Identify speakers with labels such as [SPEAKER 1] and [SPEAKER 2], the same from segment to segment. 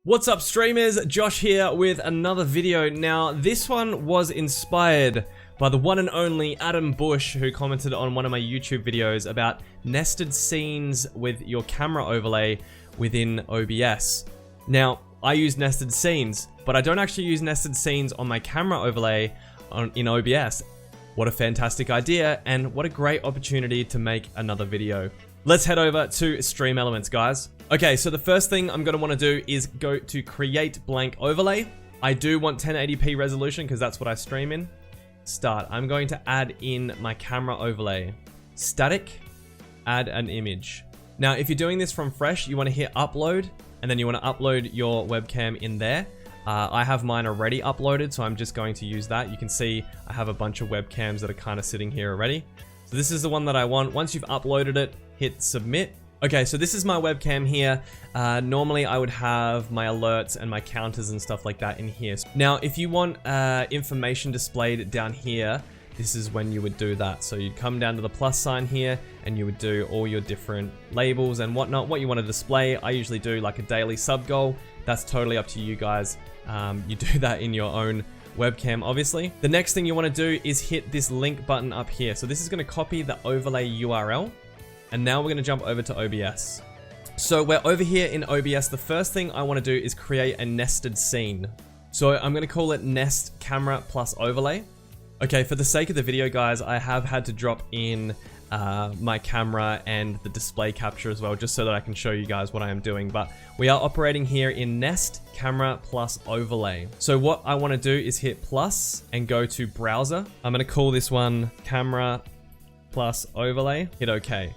[SPEAKER 1] What's up streamers, Josh here with another video. Now this one was inspired by the one and only Adam Bush, who commented on one of my YouTube videos about nested scenes with your camera overlay within OBS. Now I use nested scenes, but I don't actually use nested scenes on my camera overlay in OBS. What a fantastic idea, and what a great opportunity to make another video. Let's head over to StreamElements, guys. Okay, so the first thing I'm gonna wanna do is go to create blank overlay. I do want 1080p resolution because that's what I stream in. Start. I'm going to add in my camera overlay. Static, add an image. Now, if you're doing this from fresh, you wanna hit upload, and then you wanna upload your webcam in there. I have mine already uploaded, so I'm just going to use that. You can see I have a bunch of webcams that are kind of sitting here already. So this is the one that I want. Once you've uploaded it, hit submit. Okay, so this is my webcam here. Normally I would have my alerts and my counters and stuff like that in here. Now, if you want information displayed down here, this is when you would do that. So you'd come down to the plus sign here and you would do all your different labels and whatnot, what you want to display. I usually do like a daily sub goal. That's totally up to you guys. You do that in your own webcam, obviously. The next thing you want to do is hit this link button up here. So this is going to copy the overlay URL. And now we're going to jump over to OBS. So we're over here in OBS. The first thing I want to do is create a nested scene. So I'm going to call it nest camera plus overlay. Okay, for the sake of the video, guys, I have had to drop in my camera and the display capture as well, just so that I can show you guys what I am doing. But we are operating here in nest camera plus overlay. So what I want to do is hit plus and go to browser. I'm going to call this one camera plus overlay. Hit OK.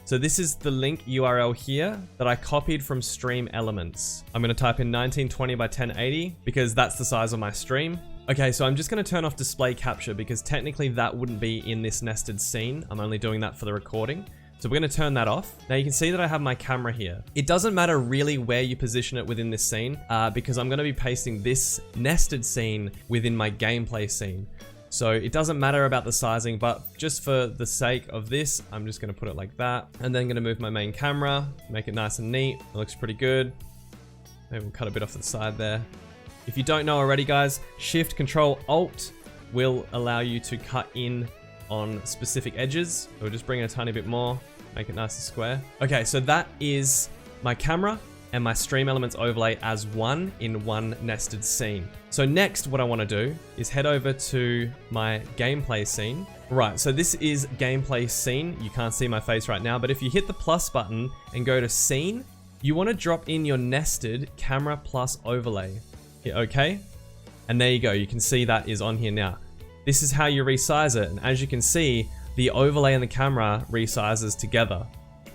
[SPEAKER 1] So this is the link URL here that I copied from StreamElements. I'm going to type in 1920 by 1080 because that's the size of my stream. Okay, so I'm just going to turn off display capture because technically that wouldn't be in this nested scene. I'm only doing that for the recording. So we're going to turn that off. Now you can see that I have my camera here. It doesn't matter really where you position it within this scene because I'm going to be pasting this nested scene within my gameplay scene. So it doesn't matter about the sizing, but just for the sake of this, I'm just going to put it like that. And then going to move my main camera, make it nice and neat. It looks pretty good. Maybe we'll cut a bit off the side there. If you don't know already, guys, Shift, Control, Alt will allow you to cut in on specific edges. We'll just bring it a tiny bit more, make it nice and square. Okay, so that is my camera and my StreamElements overlay as one in one nested scene. So next, what I want to do is head over to my gameplay scene. Right, so this is gameplay scene. You can't see my face right now, but if you hit the plus button and go to scene, you want to drop in your nested camera plus overlay. Hit OK, and there you go. You can see that is on here now. This is how you resize it, and as you can see, the overlay and the camera resizes together.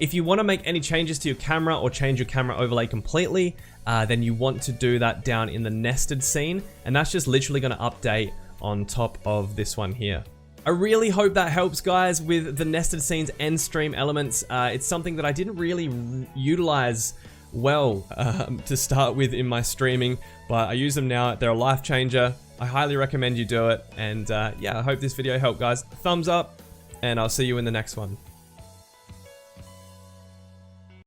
[SPEAKER 1] If you want to make any changes to your camera or change your camera overlay completely, then you want to do that down in the nested scene, and that's just literally going to update on top of this one here. I really hope that helps, guys, with the nested scenes and StreamElements. It's something that I didn't really utilize well to start with in my streaming, but I use them now. They're a life changer. I highly recommend you do it, and yeah, I hope this video helped, guys. Thumbs up, and I'll see you in the next one.